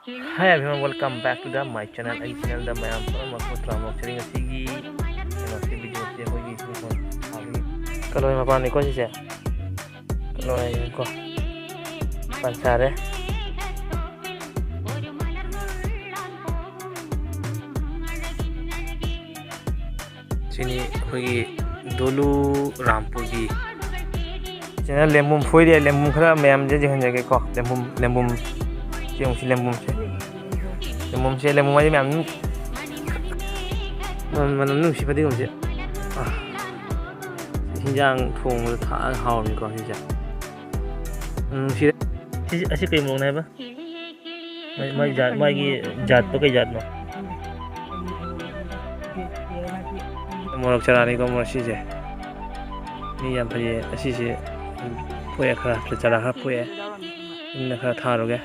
Hi everyone, welcome back to my channel. I channel the Mayam from Trauma Sharing a Sigi and a video. Kalau yang apa ni kau sih? Kalau yang kau pansar eh? Sini pergi dulu rampugi. Channel lembum foi dia lembum kera Mayam je jangan jaga kau lembum yang si lembum aja Mayam mana nu si pada sih. Hinjang thong thả hào mình còn gì chứ asi kayo mo na ba may jat pa kay jat mo morok charani ko mo si je ni yam pa ye asi si puya kha chara kha puya in kha tharo ge